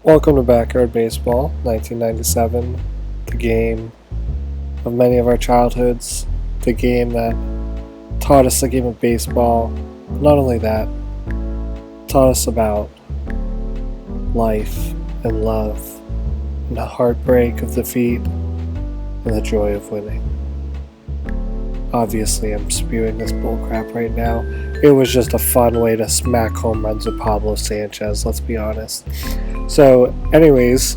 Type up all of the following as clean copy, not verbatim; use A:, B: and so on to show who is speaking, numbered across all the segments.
A: Welcome to Backyard Baseball, 1997, the game of many of our childhoods, the game that taught us the game of baseball. Not only that, taught us about life and love, and the heartbreak of defeat, and the joy of winning. Obviously, I'm spewing this bullcrap right now. It was just a fun way to smack home runs with Pablo Sanchez, let's be honest. So, anyways,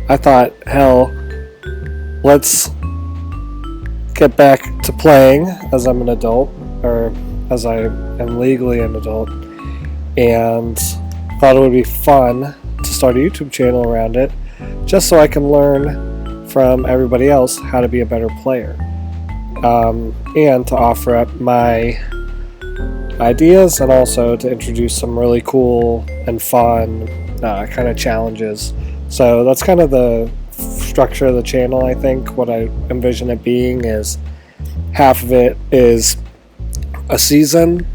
A: I thought, hell, let's get back to playing as I'm an adult, or as I am legally an adult, and thought it would be fun to start a YouTube channel around it, just so I can learn from everybody else how to be a better player. And to offer up my ideas and also to introduce some really cool and fun kind of challenges. So that's kind of the structure of the channel. I think what I envision it being is half of it is a season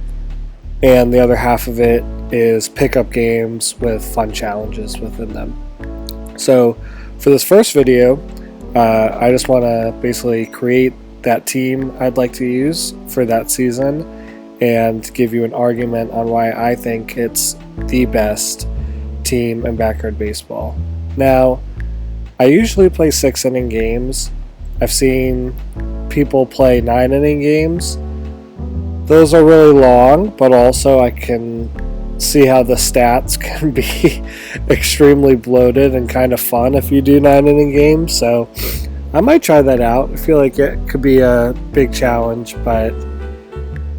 A: and the other half of it is pickup games with fun challenges within them. So for this first video, I just want to basically create that team I'd like to use for that season and give you an argument on why I think it's the best team in backyard baseball. Now, I usually play 6-inning games. I've seen people play 9-inning games. Those are really long, but also I can see how the stats can be extremely bloated and kind of fun if you do 9-inning games. So I might try that out. I feel like it could be a big challenge, but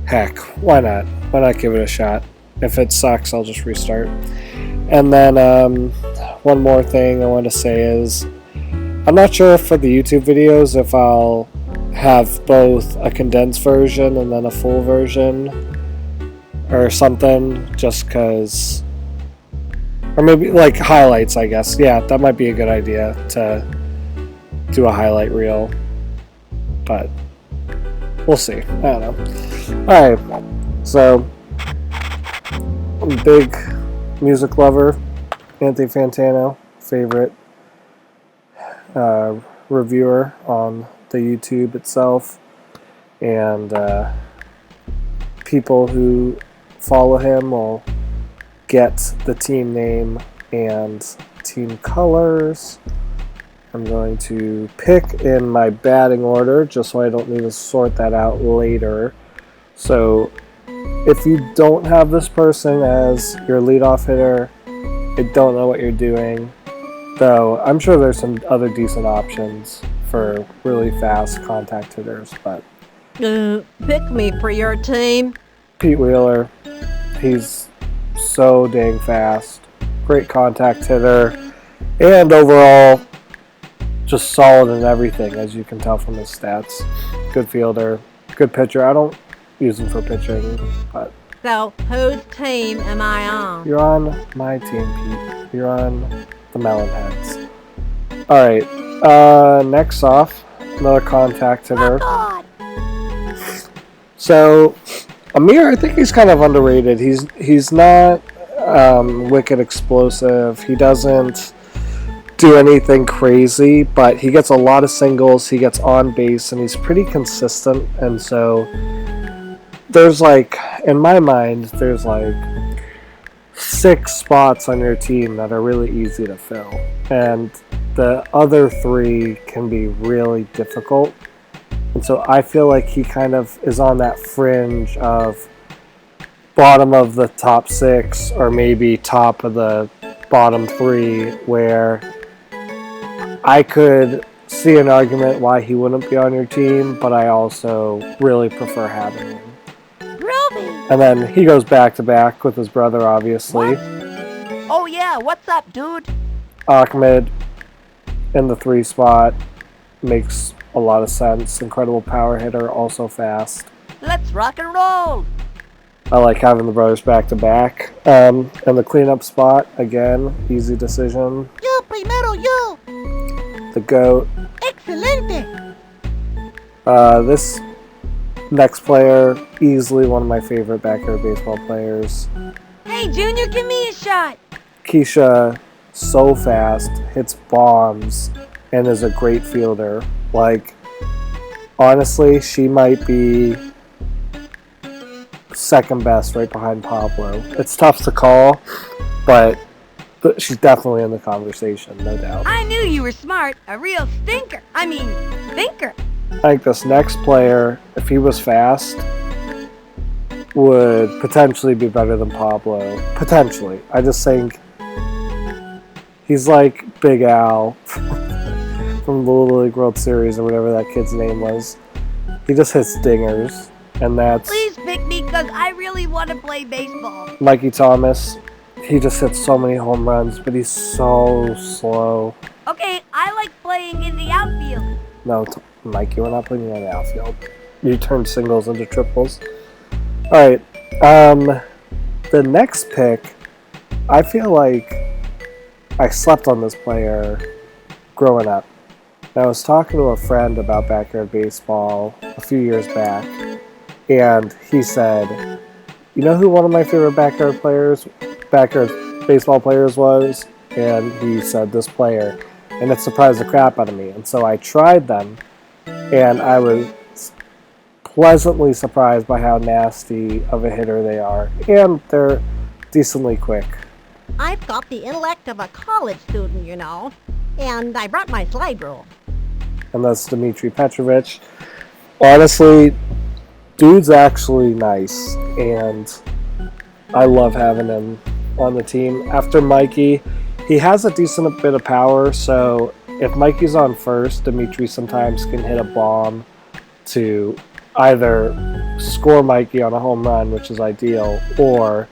A: heck, why not? Why not give it a shot? If it sucks, I'll just restart. And then one more thing I want to say is I'm not sure for the YouTube videos if I'll have both a condensed version and then a full version or something, just because, or maybe like highlights, I guess. Yeah, that might be a good idea to do a highlight reel, but we'll see. I don't know. Alright, so I'm a big music lover. Anthony Fantano, favorite reviewer on the YouTube itself, and people who follow him will get the team name and team colors. I'm going to pick in my batting order just so I don't need to sort that out later. So if you don't have this person as your leadoff hitter, I don't know what you're doing. Though I'm sure there's some other decent options for really fast contact hitters. But
B: pick me for your team.
A: Pete Wheeler, he's so dang fast. Great contact hitter. And overall, just solid in everything, as you can tell from his stats. Good fielder, good pitcher. I don't use him for pitching, but...
B: So, whose team am I on?
A: You're on my team, Pete. You're on the Melonheads. Alright, next off, another contact hitter.
B: Oh, God.
A: So, Amir, I think he's kind of underrated. He's not wicked explosive. He doesn't do anything crazy, but he gets a lot of singles, he gets on base, and he's pretty consistent. And so there's like, in my mind, there's like 6 spots on your team that are really easy to fill, and the other 3 can be really difficult. And so I feel like he kind of is on that fringe of bottom of the top 6 or maybe top of the bottom 3, where I could see an argument why he wouldn't be on your team, but I also really prefer having him.
B: Ruby!
A: And then he goes back-to-back with his brother, obviously.
B: What? Oh yeah, what's up, dude?
A: Ahmed in the 3 spot makes a lot of sense. Incredible power hitter, also fast.
B: Let's rock and roll!
A: I like having the brothers back-to-back. And the cleanup spot, again, easy decision.
B: Yo primero, yo!
A: The GOAT.
B: Excelente!
A: This next player, easily one of my favorite backyard baseball players.
B: Hey, Junior, give me a shot!
A: Keisha so fast, hits bombs, and is a great fielder. Like, honestly, she might be second best right behind Pablo. It's tough to call, but she's definitely in the conversation, no doubt.
C: I knew you were smart. A real thinker.
A: I think this next player, if he was fast, would potentially be better than Pablo. Potentially. I just think he's like Big Al from the Little League World Series or whatever that kid's name was. He just hits dingers, and that's...
C: Please pick me because I really want to play baseball.
A: Mikey Thomas. He just hits so many home runs, but he's so slow.
C: Okay, I like playing in the outfield.
A: No, Mikey, we're not putting you on the outfield. You turn singles into triples. Alright, the next pick, I feel like I slept on this player growing up. I was talking to a friend about backyard baseball a few years back, and he said, you know who one of my favorite backyard baseball players was? And he said this player, and it surprised the crap out of me. And so I tried them, and I was pleasantly surprised by how nasty of a hitter they are, and they're decently quick.
D: I've got the intellect of a college student, you know, and I brought my slide rule.
A: And that's DMITRI Petrovich. Honestly, dude's actually nice, and I love having him on the team. After Mikey, he has a decent bit of power, so if Mikey's on first, DMITRI sometimes can hit a bomb to either score Mikey on a home run, which is ideal, or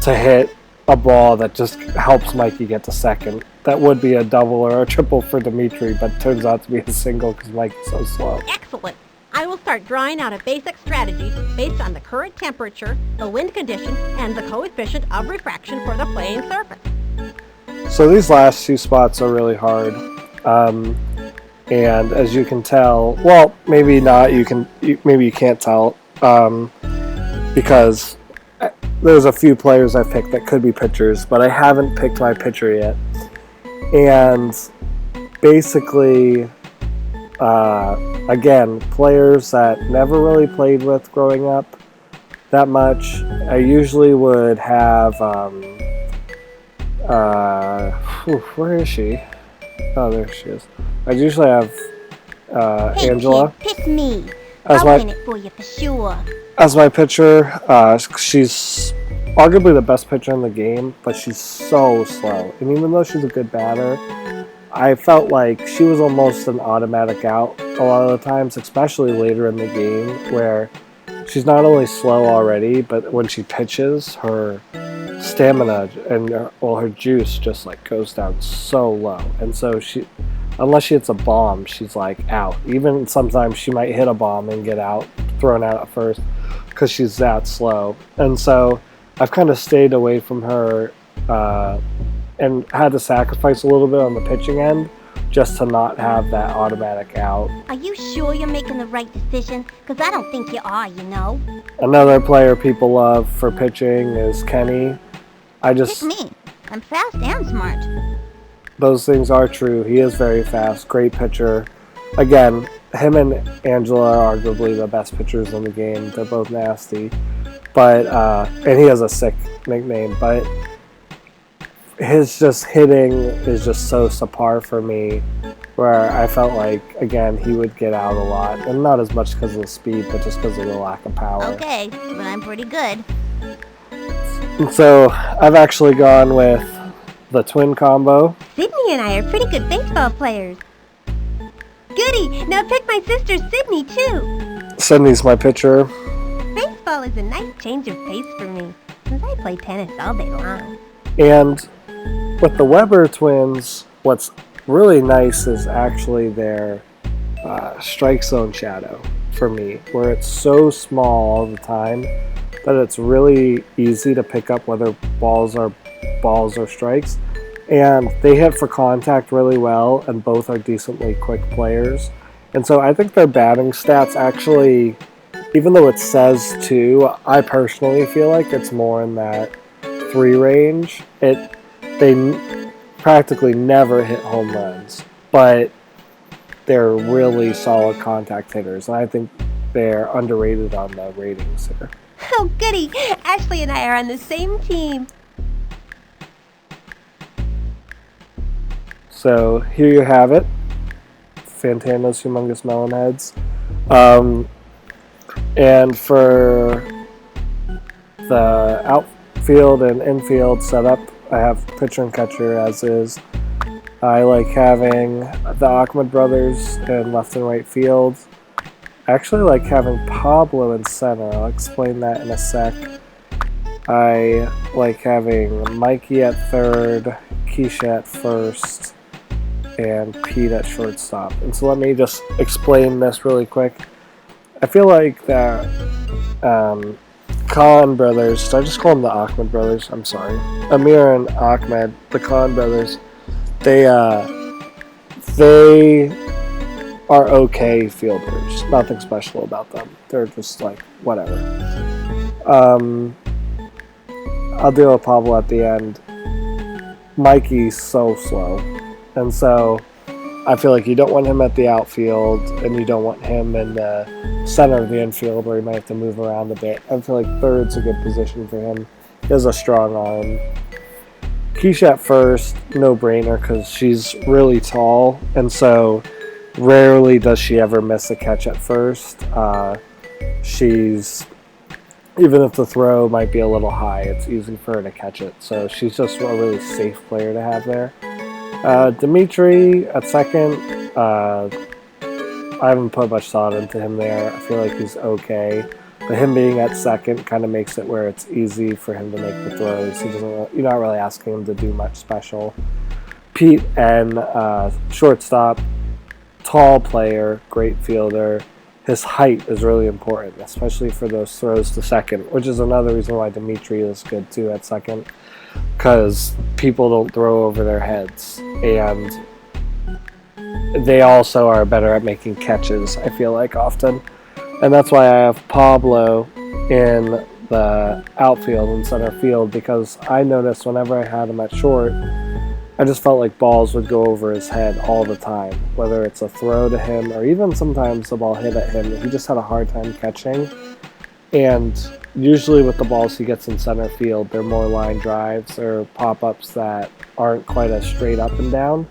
A: to hit a ball that just helps Mikey get to second. That would be a double or a triple for DMITRI, but turns out to be a single because Mikey's so slow.
D: Excellent. I will start drawing out a basic strategy based on the current temperature, the wind condition, and the coefficient of refraction for the playing surface.
A: So these last two spots are really hard. And as you can tell, well, maybe not. Maybe you can't tell because there's a few players I've picked that could be pitchers, but I haven't picked my pitcher yet. And basically, again, players that never really played with growing up that much. I usually would have. Where is she? Oh, there she is. I usually have
D: Hey,
A: Angela
D: kid, pick me.
A: as
D: I'll
A: my
D: win it for you for sure.
A: as my pitcher. She's arguably the best pitcher in the game, but she's so slow. And even though she's a good batter, I felt like she was almost an automatic out a lot of the times, especially later in the game, where she's not only slow already, but when she pitches, her stamina and her juice just like goes down so low. And so unless she hits a bomb, she's like out. Even sometimes she might hit a bomb and get thrown out at first because she's that slow. And so I've kind of stayed away from her and had to sacrifice a little bit on the pitching end just to not have that automatic out.
D: Are you sure you're making the right decision? Because I don't think you are, you know.
A: Another player people love for pitching is Kenny.
D: Pick me. I'm fast and smart.
A: Those things are true. He is very fast, great pitcher. Again, him and Angela are arguably the best pitchers in the game. They're both nasty. But and he has a sick nickname, but his just hitting is just so subpar for me, where I felt like, again, he would get out a lot. And not as much because of the speed, but just because of the lack of power.
D: Okay, but I'm pretty good.
A: And so I've actually gone with the twin combo.
C: Sydney and I are pretty good baseball players. Goody! Now pick my sister Sydney, too.
A: Sydney's my pitcher.
C: Baseball is a nice change of pace for me, since I play tennis all day long.
A: And with the Weber twins, what's really nice is actually their strike zone shadow for me, where it's so small all the time that it's really easy to pick up whether balls are strikes. And they hit for contact really well, and both are decently quick players. And so I think their batting stats actually, even though it says 2, I personally feel like it's more in that 3 range. practically never hit home runs, but they're really solid contact hitters, and I think they're underrated on the ratings here.
C: Oh, goody! Ashley and I are on the same team.
A: So here you have it, Fantano's Humongous Melon Heads. And for the outfield and infield setup, I have pitcher and catcher as is. I like having the Ahmed brothers in left and right field. I actually like having Pablo in center. I'll explain that in a sec. I like having Mikey at third, Keisha at first, and Pete at shortstop. And so let me just explain this really quick. I feel like that Khan brothers, I just call them the Ahmed brothers, I'm sorry. Amir and Ahmed, the Khan brothers, they are okay fielders. Nothing special about them. They're just like, whatever. I'll deal with Pablo at the end. Mikey's so slow. And so I feel like you don't want him at the outfield, and you don't want him in the center of the infield where he might have to move around a bit. I feel like third's a good position for him. He has a strong arm. Keisha at first, no-brainer, because she's really tall, and so rarely does she ever miss a catch at first. Even if the throw might be a little high, it's easy for her to catch it. So she's just a really safe player to have there. DMITRI at second, I haven't put much thought into him there. I feel like he's okay. But him being at second kind of makes it where it's easy for him to make the throws. You're not really asking him to do much special. Pete and shortstop, tall player, great fielder. His height is really important, especially for those throws to second, which is another reason why DMITRI is good too at second, because people don't throw over their heads, and they also are better at making catches, I feel like, often. And that's why I have Pablo in the outfield and center field, because I noticed whenever I had him at short, I just felt like balls would go over his head all the time, whether it's a throw to him or even sometimes the ball hit at him. He just had a hard time catching. And usually with the balls he gets in center field, they're more line drives or pop-ups that aren't quite as straight up and down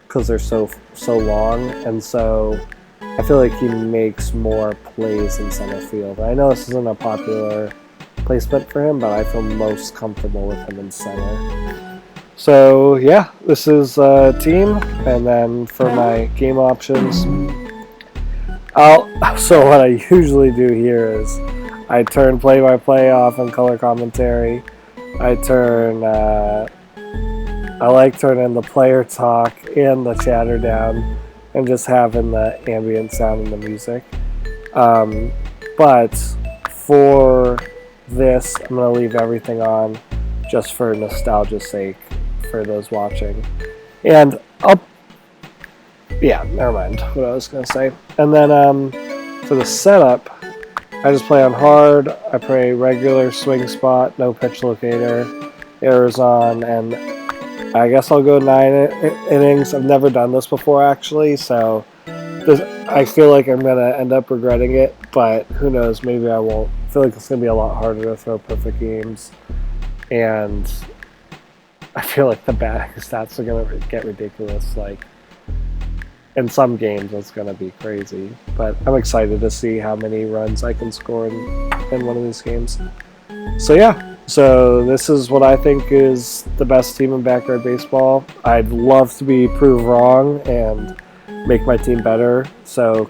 A: because they're so long. And so I feel like he makes more plays in center field. I know this isn't a popular placement for him, but I feel most comfortable with him in center. So yeah, this is team, and then for my game options, so what I usually do here is I turn play-by-play off and color commentary. I like turning the player talk and the chatter down and just having the ambient sound and the music. But for this, I'm going to leave everything on just for nostalgia's sake for those watching. And never mind what I was going to say. And then for the setup, I just play on hard, I play regular swing spot, no pitch locator, errors on, and I guess I'll go 9 innings. I've never done this before, actually, so I feel like I'm going to end up regretting it, but who knows, maybe I won't. I feel like it's going to be a lot harder to throw perfect games, and I feel like the batting stats are going to get ridiculous. Like, in some games, it's going to be crazy. But I'm excited to see how many runs I can score in one of these games. So yeah, so this is what I think is the best team in backyard baseball. I'd love to be proved wrong and make my team better. So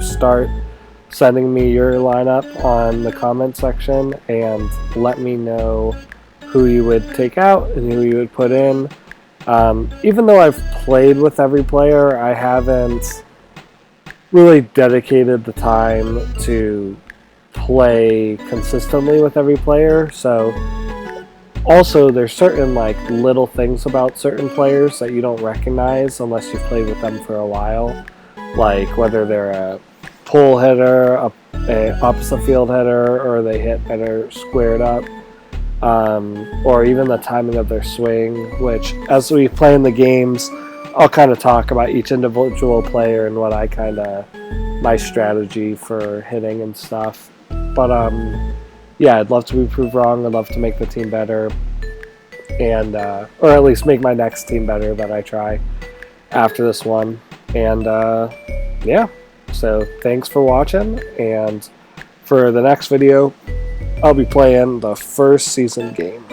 A: start sending me your lineup on the comment section and let me know who you would take out and who you would put in. Even though I've played with every player, I haven't really dedicated the time to play consistently with every player. So also there's certain like little things about certain players that you don't recognize unless you've played with them for a while, like whether they're a pull hitter, a opposite field hitter, or they hit better squared up. or even the timing of their swing, which as we play in the games, I'll kind of talk about each individual player and what I kind of, my strategy for hitting and stuff. But yeah, I'd love to be proved wrong. I'd love to make the team better, and or at least make my next team better that I try after this one. And yeah, so thanks for watching, and for the next video I'll be playing the first season game.